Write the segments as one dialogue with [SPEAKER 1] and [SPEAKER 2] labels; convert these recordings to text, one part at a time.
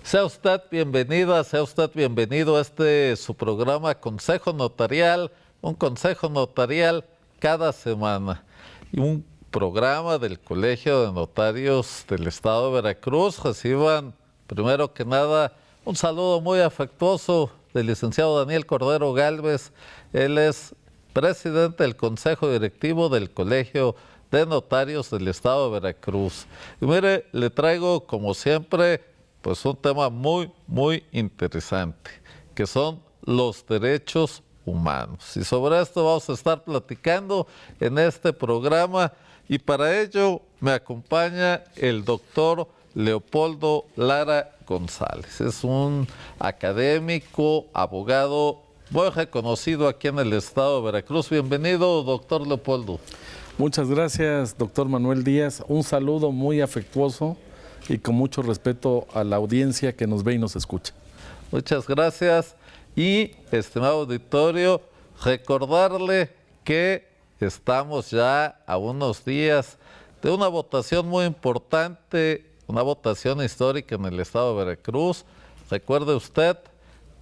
[SPEAKER 1] Sea usted bienvenida, sea usted bienvenido a su programa Consejo Notarial, un consejo notarial cada semana. Y un programa del Colegio de Notarios del Estado de Veracruz. Reciban, primero que nada, un saludo muy afectuoso del licenciado Daniel Cordero Gálvez. Él es presidente del Consejo Directivo del Colegio de Notarios del Estado de Veracruz. Y mire, le traigo, como siempre, pues un tema muy interesante, que son los derechos humanos. Y sobre esto vamos a estar platicando en este programa, y para ello me acompaña el doctor Leopoldo Lara González. Es un académico, abogado muy reconocido aquí en el estado de Veracruz. Bienvenido, doctor Leopoldo.
[SPEAKER 2] Muchas gracias, doctor Manuel Díaz. Un saludo muy afectuoso y con mucho respeto a la audiencia que nos ve y nos escucha.
[SPEAKER 1] Muchas gracias. Y, estimado auditorio, recordarle que estamos ya a unos días de una votación muy importante, una votación histórica en el estado de Veracruz. Recuerde usted,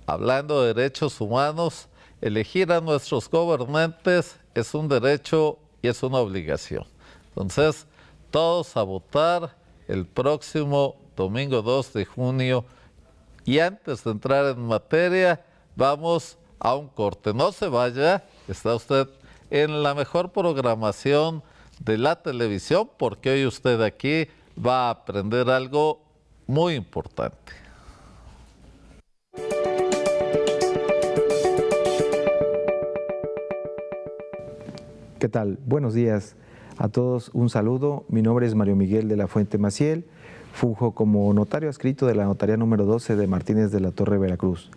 [SPEAKER 1] hablando de derechos humanos, elegir a nuestros gobernantes es un derecho y es una obligación. Entonces, todos a votar el próximo domingo 2 de junio. Y antes de entrar en materia, vamos a un corte. No se vaya, está usted en la mejor programación de la televisión, porque hoy usted aquí va a aprender algo muy importante.
[SPEAKER 3] ¿Qué tal? Buenos días a todos, un saludo. Mi nombre es Mario Miguel de la Fuente Maciel, funjo como notario adscrito de la notaría número 12 de Martínez de la Torre, Veracruz.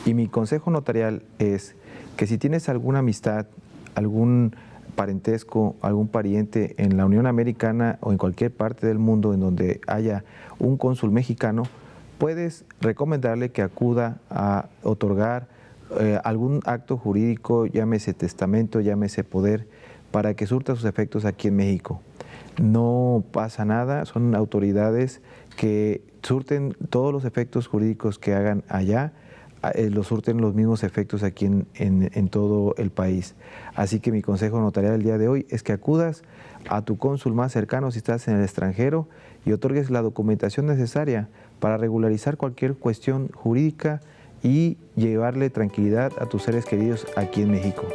[SPEAKER 3] Y mi consejo notarial es que si tienes alguna amistad, algún parentesco, algún pariente en la Unión Americana o en cualquier parte del mundo en donde haya un cónsul mexicano, puedes recomendarle que acuda a otorgar algún acto jurídico, llámese testamento, llámese poder, para que surta sus efectos aquí en México. No pasa nada, son autoridades que surten todos los efectos jurídicos que hagan allá, los surten los mismos efectos aquí en todo el país. Así que mi consejo notarial el día de hoy es que acudas a tu cónsul más cercano si estás en el extranjero y otorgues la documentación necesaria para regularizar cualquier cuestión jurídica y llevarle tranquilidad a tus seres queridos aquí en México.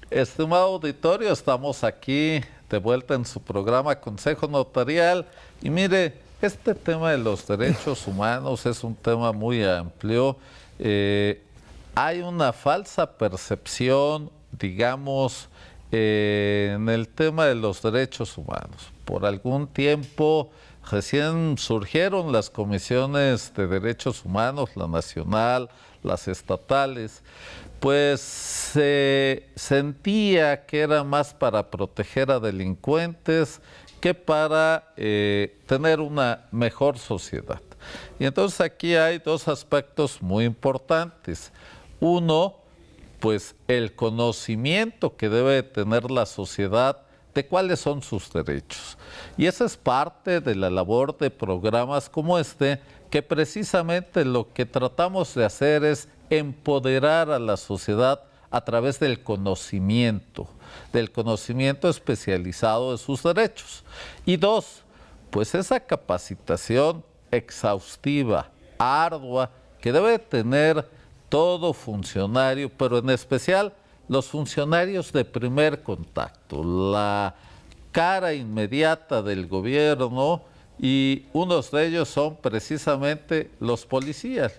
[SPEAKER 1] Estimado auditorio, estamos aquí de vuelta en su programa Consejo Notarial. Y mire, este tema de los derechos humanos es un tema muy amplio. Hay una falsa percepción, digamos, en el tema de los derechos humanos. Por algún tiempo recién surgieron las comisiones de derechos humanos, la nacional, las estatales, pues se sentía que era más para proteger a delincuentes que para tener una mejor sociedad. Y entonces aquí hay dos aspectos muy importantes. Uno, pues el conocimiento que debe tener la sociedad de cuáles son sus derechos. Y esa es parte de la labor de programas como este, que precisamente lo que tratamos de hacer es empoderar a la sociedad a través del conocimiento especializado de sus derechos. Y dos, pues esa capacitación exhaustiva, ardua, que debe tener todo funcionario, pero en especial los funcionarios de primer contacto, la cara inmediata del gobierno, y unos de ellos son precisamente los policías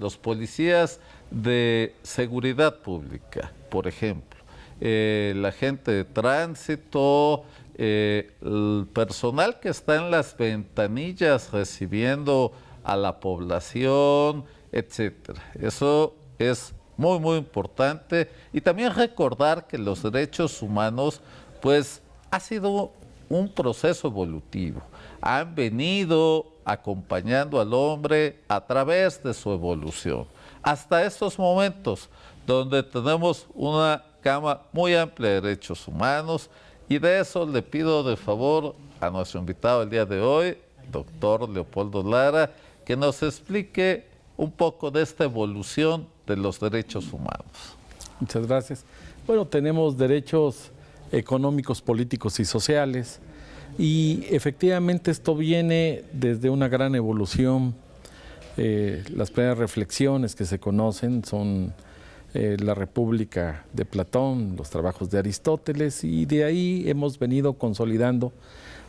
[SPEAKER 1] de seguridad pública, por ejemplo, la gente de tránsito, el personal que está en las ventanillas recibiendo a la población, etcétera. Eso es muy importante. Y también recordar que los derechos humanos, pues, ha sido un proceso evolutivo. Han venido acompañando al hombre a través de su evolución, hasta estos momentos donde tenemos una gama muy amplia de derechos humanos Y de eso le pido de favor a nuestro invitado el día de hoy, doctor Leopoldo Lara, que nos explique un poco de esta evolución de los derechos humanos.
[SPEAKER 2] Muchas gracias. Bueno, tenemos derechos económicos, políticos y sociales, y efectivamente esto viene desde una gran evolución. Las primeras reflexiones que se conocen son la República de Platón, los trabajos de Aristóteles, y de ahí hemos venido consolidando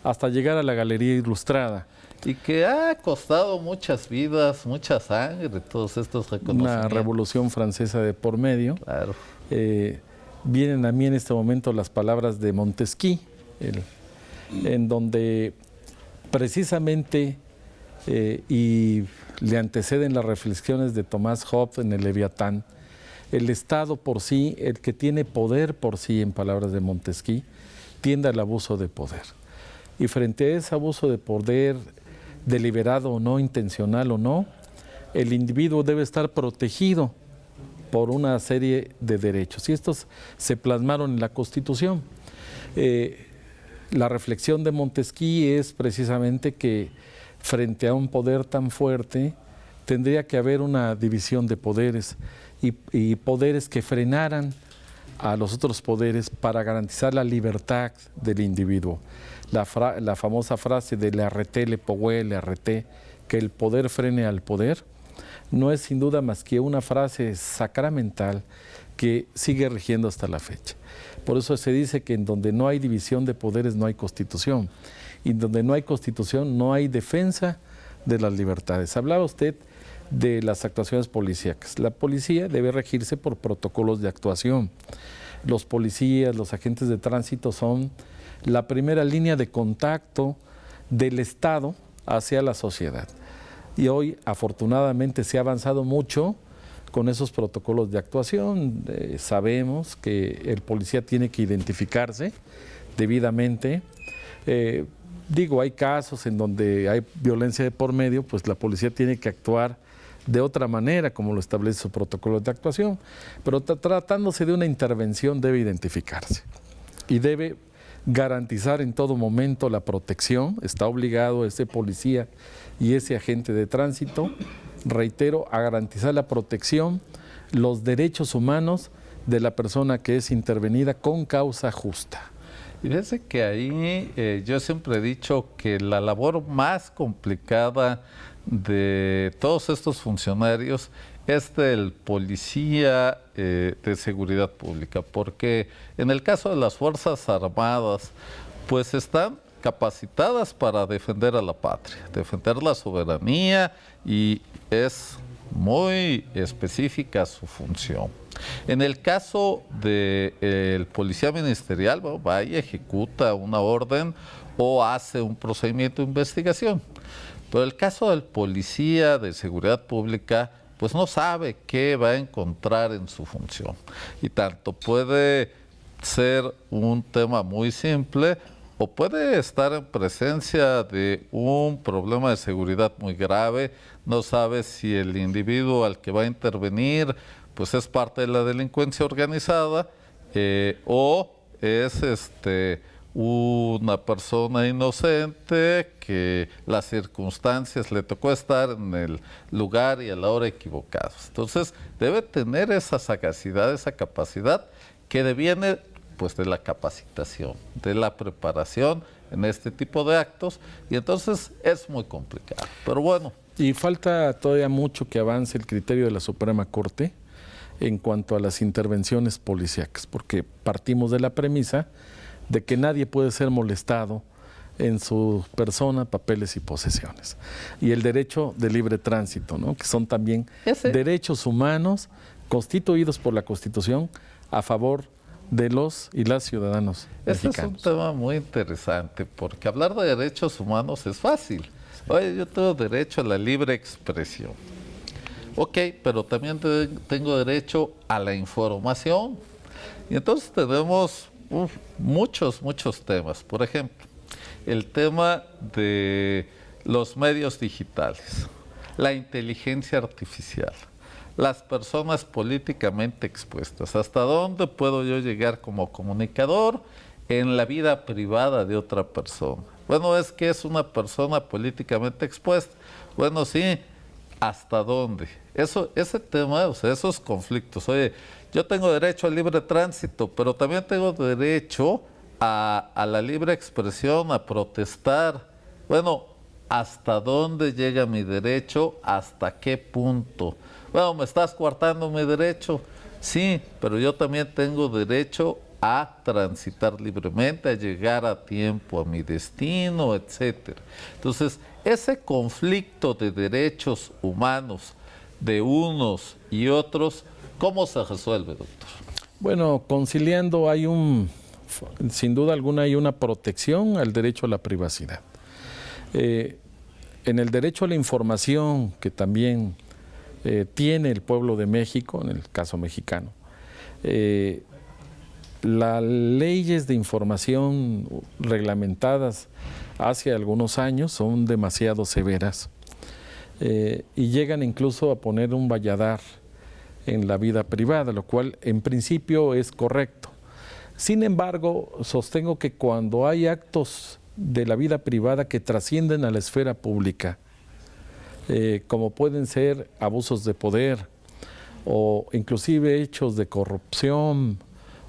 [SPEAKER 2] hasta llegar a la Galería Ilustrada.
[SPEAKER 1] Y que ha costado muchas vidas, mucha sangre, todos estos reconocimientos.
[SPEAKER 2] Una revolución francesa de por medio.
[SPEAKER 1] Claro.
[SPEAKER 2] Vienen a mí en este momento las palabras de Montesquieu, en donde precisamente, y le anteceden las reflexiones de Tomás Hobbes en el Leviatán, el Estado por sí, el que tiene poder por sí, en palabras de Montesquieu, tiende al abuso de poder. Y frente a ese abuso de poder, deliberado o no, intencional o no, el individuo debe estar protegido por una serie de derechos. Y estos se plasmaron en la Constitución. La reflexión de Montesquieu es precisamente que frente a un poder tan fuerte, tendría que haber una división de poderes y poderes que frenaran a los otros poderes para garantizar la libertad del individuo. La famosa frase de l'arrêté le pouvoir, l'arrêté, que el poder frene al poder, no es sin duda más que una frase sacramental que sigue rigiendo hasta la fecha. Por eso se dice que en donde no hay división de poderes no hay constitución, y en donde no hay constitución no hay defensa de las libertades. Hablaba usted de las actuaciones policíacas. La policía debe regirse por protocolos de actuación. Los policías, los agentes de tránsito son la primera línea de contacto del Estado hacia la sociedad. Y hoy, afortunadamente, se ha avanzado mucho con esos protocolos de actuación. Sabemos que el policía tiene que identificarse debidamente. Hay casos en donde hay violencia de por medio, pues la policía tiene que actuar de otra manera, como lo establece su protocolo de actuación, pero tratándose de una intervención debe identificarse y debe garantizar en todo momento la protección. Está obligado ese policía y ese agente de tránsito, reitero, a garantizar la protección, los derechos humanos de la persona que es intervenida con causa justa.
[SPEAKER 1] Y fíjese que ahí yo siempre he dicho que la labor más complicada de todos estos funcionarios es del policía de seguridad pública, porque en el caso de las Fuerzas Armadas, pues están capacitadas para defender a la patria, defender la soberanía, y es muy específica su función. En el caso del policía ministerial, bueno, va y ejecuta una orden o hace un procedimiento de investigación. Pero el caso del policía de seguridad pública, pues no sabe qué va a encontrar en su función. Y tanto puede ser un tema muy simple o puede estar en presencia de un problema de seguridad muy grave. No sabe si el individuo al que va a intervenir pues es parte de la delincuencia organizada o es una persona inocente que las circunstancias le tocó estar en el lugar y a la hora equivocados. Entonces debe tener esa sagacidad, esa capacidad que deviene pues de la capacitación, de la preparación en este tipo de actos, y entonces es muy complicado. Pero bueno.
[SPEAKER 2] Y falta todavía mucho que avance el criterio de la Suprema Corte en cuanto a las intervenciones policíacas, porque partimos de la premisa de que nadie puede ser molestado en su persona, papeles y posesiones. Y el derecho de libre tránsito, ¿no?, que son también derechos humanos constituidos por la Constitución a favor de los y las ciudadanos mexicanos.
[SPEAKER 1] Ese es un tema muy interesante, porque hablar de derechos humanos es fácil. Oye, yo tengo derecho a la libre expresión. Ok, pero también tengo derecho a la información. Y entonces tenemos muchos temas. Por ejemplo, el tema de los medios digitales, la inteligencia artificial, las personas políticamente expuestas. ¿Hasta dónde puedo yo llegar como comunicador en la vida privada de otra persona. Bueno, es que es una persona políticamente expuesta. Bueno, sí, ¿hasta dónde? Ese tema, o sea, esos conflictos. Oye, yo tengo derecho al libre tránsito, pero también tengo derecho a la libre expresión, a protestar. Bueno, ¿hasta dónde llega mi derecho? ¿Hasta qué punto? Bueno, ¿me estás coartando mi derecho? Sí, pero yo también tengo derecho a transitar libremente, a llegar a tiempo a mi destino, etcétera. Entonces, ese conflicto de derechos humanos de unos y otros, ¿cómo se resuelve, doctor?
[SPEAKER 2] Bueno, conciliando sin duda alguna hay una protección al derecho a la privacidad. En el derecho a la información que también tiene el pueblo de México, en el caso mexicano, las leyes de información reglamentadas hace algunos años son demasiado severas y llegan incluso a poner un valladar en la vida privada, lo cual en principio es correcto. Sin embargo, sostengo que cuando hay actos de la vida privada que trascienden a la esfera pública, como pueden ser abusos de poder o inclusive hechos de corrupción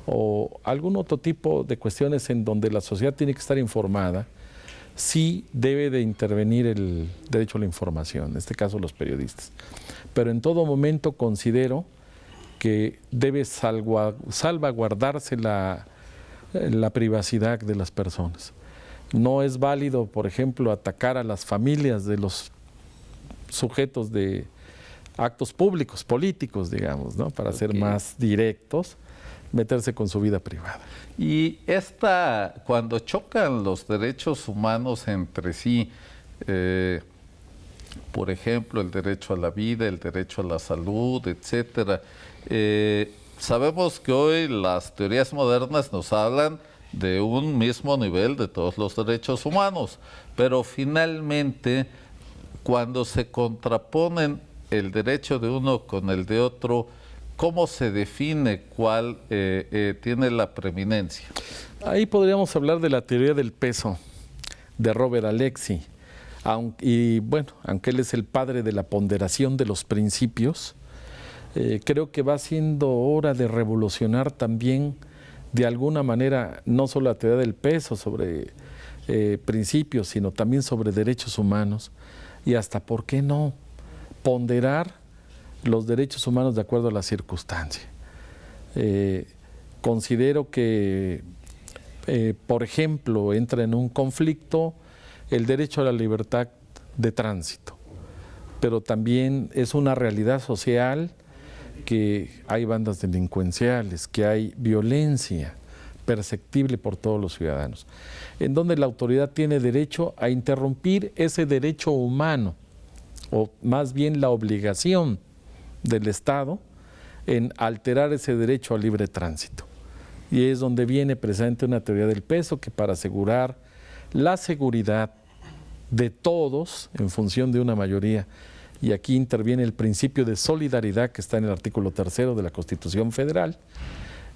[SPEAKER 2] o algún otro tipo de cuestiones en donde la sociedad tiene que estar informada, sí debe de intervenir el derecho a la información, en este caso los periodistas. Pero en todo momento considero que debe salvaguardarse la privacidad de las personas. No es válido, por ejemplo, atacar a las familias de los sujetos de actos públicos, políticos, digamos, ¿no? Para ser más directos, meterse con su vida privada.
[SPEAKER 1] Y cuando chocan los derechos humanos entre sí, por ejemplo, el derecho a la vida, el derecho a la salud, etcétera, sabemos que hoy las teorías modernas nos hablan de un mismo nivel de todos los derechos humanos, pero finalmente, cuando se contraponen el derecho de uno con el de otro, ¿cómo se define cuál tiene la preeminencia?
[SPEAKER 2] Ahí podríamos hablar de la teoría del peso de Robert Alexy. Y bueno, aunque él es el padre de la ponderación de los principios, creo que va siendo hora de revolucionar también de alguna manera no solo la teoría del peso sobre principios, sino también sobre derechos humanos y hasta, ¿por qué no?, ponderar los derechos humanos de acuerdo a la circunstancia. Considero que, por ejemplo, entra en un conflicto el derecho a la libertad de tránsito, pero también es una realidad social que hay bandas delincuenciales, que hay violencia perceptible por todos los ciudadanos, en donde la autoridad tiene derecho a interrumpir ese derecho humano, o más bien la obligación del Estado en alterar ese derecho al libre tránsito. Y es donde viene presente una teoría del peso que, para asegurar la seguridad de todos en función de una mayoría, y aquí interviene el principio de solidaridad que está en el artículo 3 de la Constitución Federal,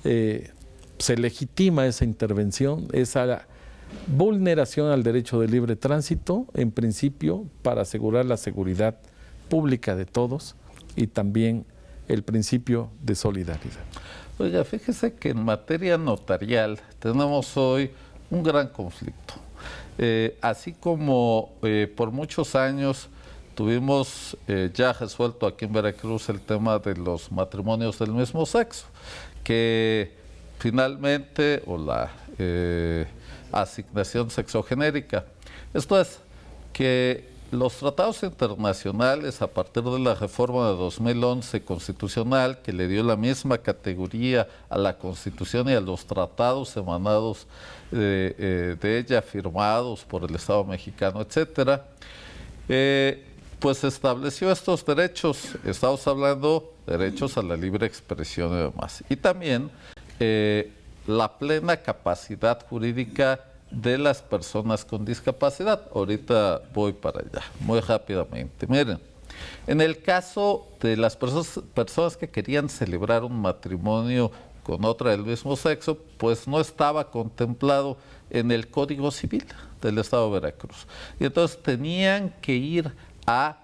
[SPEAKER 2] se legitima esa intervención, esa vulneración al derecho de libre tránsito, en principio para asegurar la seguridad pública de todos y también el principio de solidaridad.
[SPEAKER 1] Oiga, fíjese que en materia notarial tenemos hoy un gran conflicto. Así como por muchos años tuvimos ya resuelto aquí en Veracruz el tema de los matrimonios del mismo sexo, que finalmente, o la asignación sexogenérica. Esto es que los tratados internacionales, a partir de la reforma de 2011 constitucional, que le dio la misma categoría a la Constitución y a los tratados emanados de ella, firmados por el Estado mexicano, etcétera, pues estableció estos derechos. Estamos hablando de derechos a la libre expresión y demás. Y también la plena capacidad jurídica de las personas con discapacidad. Ahorita voy para allá, muy rápidamente. Miren, en el caso de las personas que querían celebrar un matrimonio con otra del mismo sexo, pues no estaba contemplado en el Código Civil del Estado de Veracruz. Y entonces tenían que ir a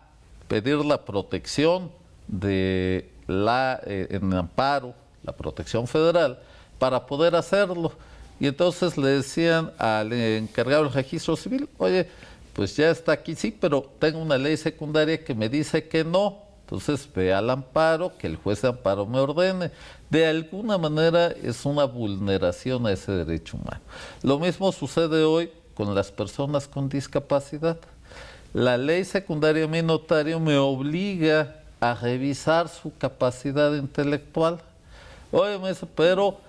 [SPEAKER 1] pedir la protección de en amparo, la protección federal, para poder hacerlo. Y entonces le decían al encargado del registro civil, oye, pues ya está aquí, sí, pero tengo una ley secundaria que me dice que no. Entonces ve al amparo, que el juez de amparo me ordene. De alguna manera es una vulneración a ese derecho humano. Lo mismo sucede hoy con las personas con discapacidad. La ley secundaria de mi notario me obliga a revisar su capacidad intelectual. Oye, me dice, pero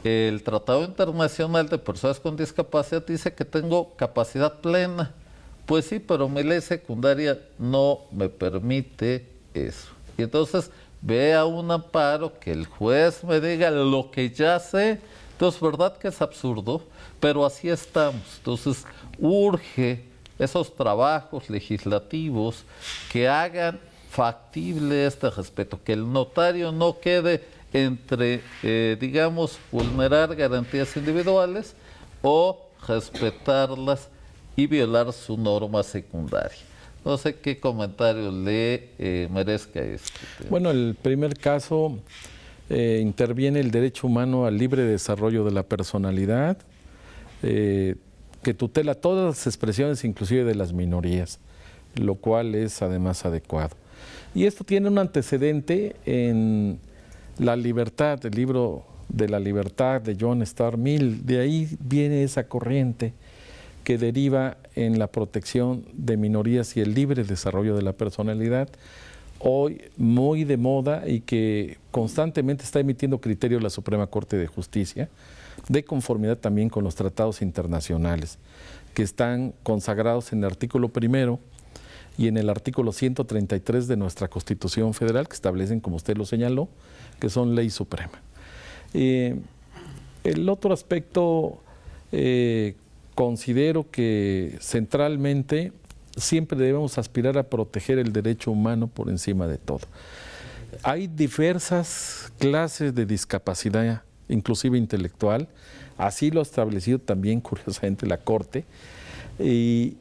[SPEAKER 1] el Tratado Internacional de Personas con Discapacidad dice que tengo capacidad plena. Pues sí, pero mi ley secundaria no me permite eso. Y entonces ve a un amparo, que el juez me diga lo que ya sé. Entonces, ¿verdad que es absurdo? Pero así estamos. Entonces, urge esos trabajos legislativos que hagan factible este respeto, que el notario no quede entre, digamos, vulnerar garantías individuales o respetarlas y violar su norma secundaria. No sé qué comentario le merezca esto.
[SPEAKER 2] Bueno, el primer caso interviene el derecho humano al libre desarrollo de la personalidad, que tutela todas las expresiones, inclusive de las minorías, lo cual es además adecuado. Y esto tiene un antecedente en La Libertad, el libro de la libertad de John Stuart Mill. De ahí viene esa corriente que deriva en la protección de minorías y el libre desarrollo de la personalidad, hoy muy de moda y que constantemente está emitiendo criterios la Suprema Corte de Justicia, de conformidad también con los tratados internacionales, que están consagrados en el artículo 1 y en el artículo 133 de nuestra Constitución Federal, que establecen, como usted lo señaló, que son ley suprema. El otro aspecto, considero que centralmente siempre debemos aspirar a proteger el derecho humano por encima de todo. Hay diversas clases de discapacidad, inclusive intelectual, así lo ha establecido también curiosamente la Corte, y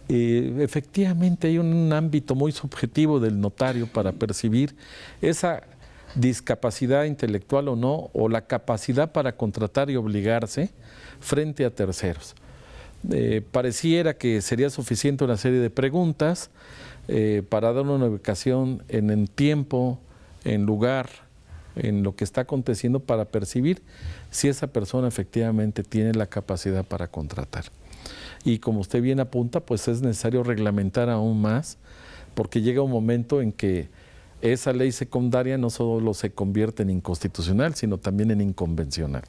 [SPEAKER 2] efectivamente hay un ámbito muy subjetivo del notario para percibir esa discapacidad intelectual o no, o la capacidad para contratar y obligarse frente a terceros. Pareciera que sería suficiente una serie de preguntas para dar una ubicación en el tiempo, en lugar, en lo que está aconteciendo, para percibir si esa persona efectivamente tiene la capacidad para contratar. Y como usted bien apunta, pues es necesario reglamentar aún más, porque llega un momento en que esa ley secundaria no solo se convierte en inconstitucional, sino también en inconvencional.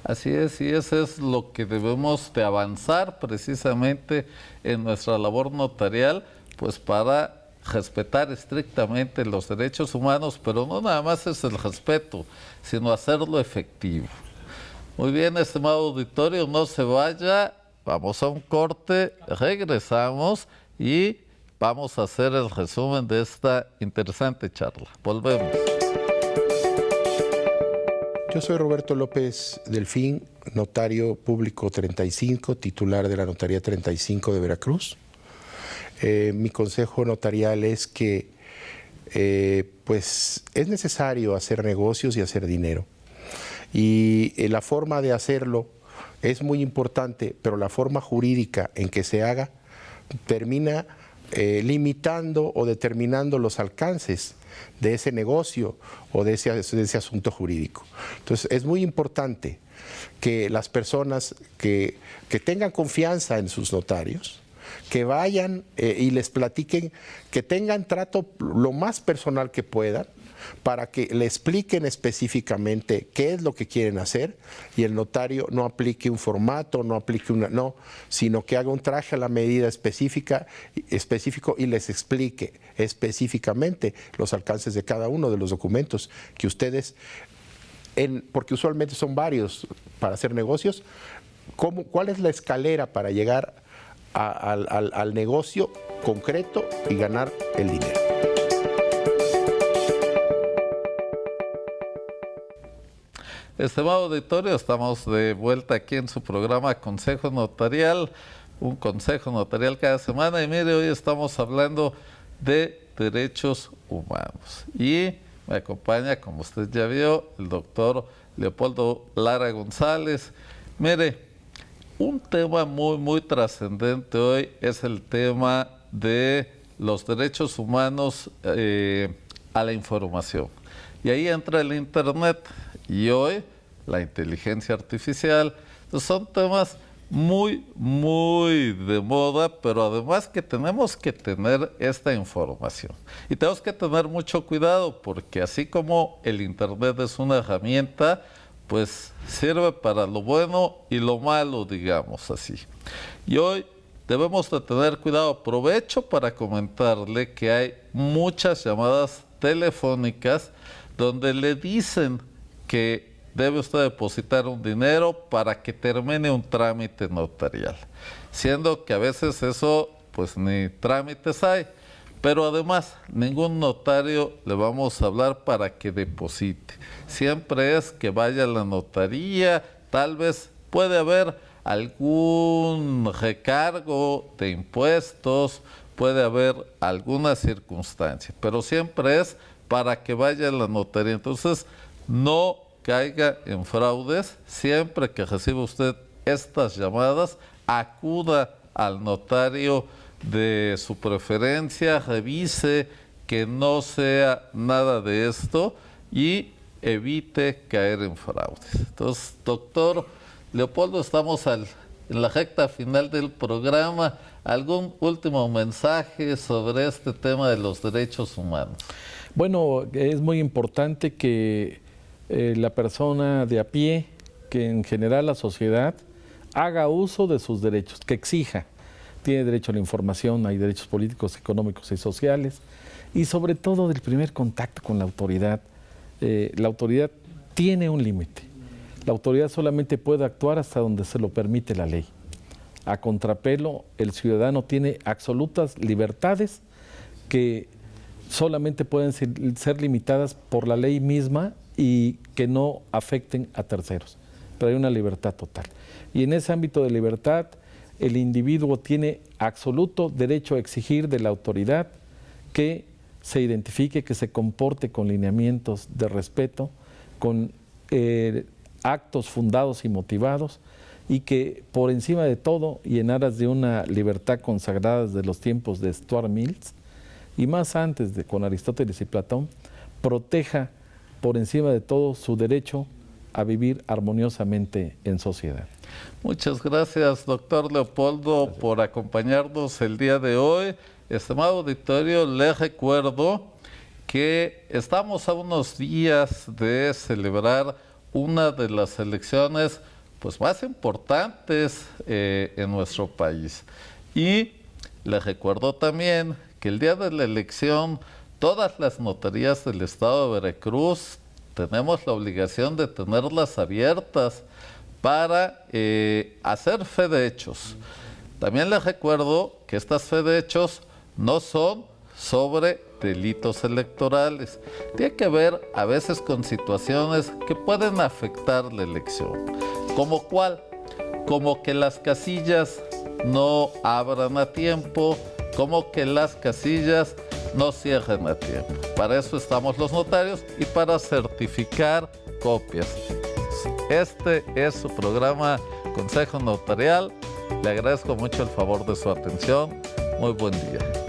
[SPEAKER 1] Así es, y eso es lo que debemos de avanzar precisamente en nuestra labor notarial, pues para respetar estrictamente los derechos humanos, pero no nada más es el respeto, sino hacerlo efectivo. Muy bien, estimado auditorio, no se vaya, vamos a un corte, regresamos y vamos a hacer el resumen de esta interesante charla. Volvemos.
[SPEAKER 4] Yo soy Roberto López Delfín, notario público 35, titular de la Notaría 35 de Veracruz. Mi consejo notarial es que pues es necesario hacer negocios y hacer dinero. Y la forma de hacerlo es muy importante, pero la forma jurídica en que se haga termina limitando o determinando los alcances de ese negocio o de ese asunto jurídico. Entonces es muy importante que las personas que tengan confianza en sus notarios, que vayan y les platiquen, que tengan trato lo más personal que puedan, para que le expliquen específicamente qué es lo que quieren hacer y el notario no aplique un formato, no aplique sino que haga un traje a la medida específico y les explique específicamente los alcances de cada uno de los documentos que ustedes, porque usualmente son varios para hacer negocios, ¿cuál es la escalera para llegar al negocio concreto y ganar el dinero?
[SPEAKER 1] Estimado auditorio, estamos de vuelta aquí en su programa Consejo Notarial, un consejo notarial cada semana. Y mire, hoy estamos hablando de derechos humanos. Y me acompaña, como usted ya vio, el doctor Leopoldo Lara González. Mire, un tema muy trascendente hoy es el tema de los derechos humanos a la información. Y ahí entra el Internet y hoy la inteligencia artificial. Entonces son temas muy de moda, pero además que tenemos que tener esta información. Y tenemos que tener mucho cuidado porque así como el Internet es una herramienta, pues sirve para lo bueno y lo malo, digamos así. Y hoy debemos de tener cuidado. Aprovecho para comentarle que hay muchas llamadas telefónicas donde le dicen que debe usted depositar un dinero para que termine un trámite notarial, siendo que a veces eso pues ni trámites hay, pero además ningún notario le vamos a hablar para que deposite. Siempre es que vaya a la notaría, tal vez puede haber algún recargo de impuestos, puede haber alguna circunstancia, pero siempre es para que vaya a la notaría. Entonces, no caiga en fraudes. Siempre que reciba usted estas llamadas, acuda al notario de su preferencia, revise que no sea nada de esto y evite caer en fraudes. Entonces, doctor Leopoldo, estamos en la recta final del programa. ¿Algún último mensaje sobre este tema de los derechos humanos?
[SPEAKER 2] Bueno, es muy importante que la persona de a pie, que en general la sociedad, haga uso de sus derechos, que exija. Tiene derecho a la información, hay derechos políticos, económicos y sociales, y sobre todo del primer contacto con la autoridad. La autoridad tiene un límite. La autoridad solamente puede actuar hasta donde se lo permite la ley. A contrapelo, el ciudadano tiene absolutas libertades que solamente pueden ser limitadas por la ley misma y que no afecten a terceros. Pero hay una libertad total. Y en ese ámbito de libertad, el individuo tiene absoluto derecho a exigir de la autoridad que se identifique, que se comporte con lineamientos de respeto, con actos fundados y motivados, y que por encima de todo y en aras de una libertad consagrada desde los tiempos de Stuart Mills, y más antes con Aristóteles y Platón, proteja por encima de todo su derecho a vivir armoniosamente en sociedad.
[SPEAKER 1] Muchas gracias, doctor Leopoldo, por acompañarnos el día de hoy. Estimado auditorio, les recuerdo que estamos a unos días de celebrar una de las elecciones pues, más importantes en nuestro país. Y les recuerdo también que el día de la elección, todas las notarías del estado de Veracruz tenemos la obligación de tenerlas abiertas para hacer fe de hechos. También les recuerdo que estas fe de hechos no son sobre delitos electorales. Tiene que ver a veces con situaciones que pueden afectar la elección. ¿Como cuál? Como que las casillas no abran a tiempo, como que las casillas no cierren a tiempo. Para eso estamos los notarios y para certificar copias. Este es su programa Consejo Notarial. Le agradezco mucho el favor de su atención. Muy buen día.